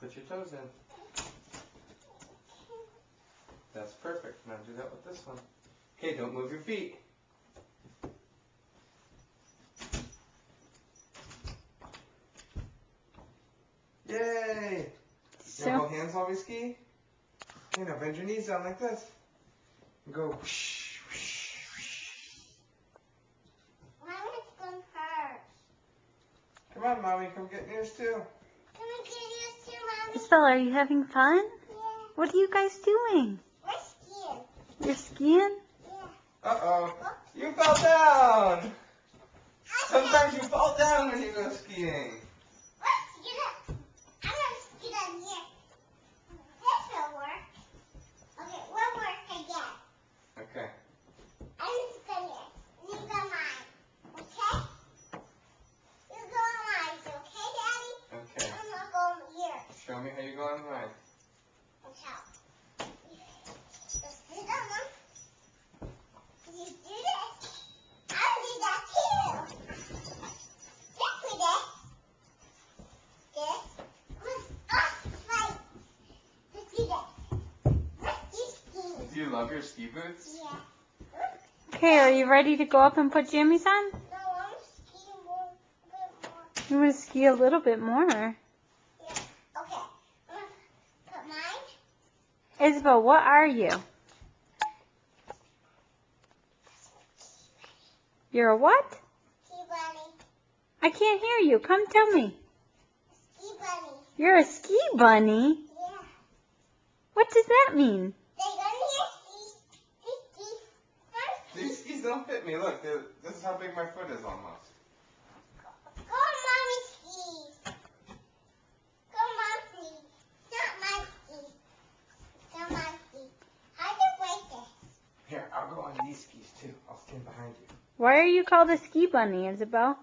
Put your toes in. That's perfect. Now do that with this one. Okay, don't move your feet. Yay! You know, hold hands while we ski. Okay, now bend your knees down like this. And go whoosh, whoosh, whoosh. Mommy's going first. Come on, Mommy, come get yours too. Can we get yours too, Mommy? Isabella, are you having fun? Yeah. What are you guys doing? We're skiing. You're skiing? Yeah. Uh-oh. You fell down! Sometimes you fall down when you go skiing. Let's get up. I'm going to ski down here. This will work. Okay, we'll work again. Okay. I'm just going to you go mine. Okay? You go on mine, okay, Daddy? Okay. I'm going to go over here. Show me how you go on mine. Okay. Just sit on them. You do this. I'll do that too. Yes, we did. This was us, right? Let's do this. Let's do skiing. Do you love your ski boots? Yeah. Okay, are you ready to go up and put jammies on? No, I'm skiing more, a bit more. You want to ski a little bit more. Yeah. Okay. I'm gonna put mine. Isabel, what are you? You're a what? Ski bunny. I can't hear you. Come tell me. Ski bunny. You're a ski bunny? Yeah. What does that mean? They're gonna ski. These skis don't fit me. Look, this is how big my foot is almost. Go on mommy's skis. Go on mom's skis. Not my skis. Go on my skis. How do you break this? Here, I'll go on these skis too. I'll stand behind you. Why are you called a ski bunny, Isabel?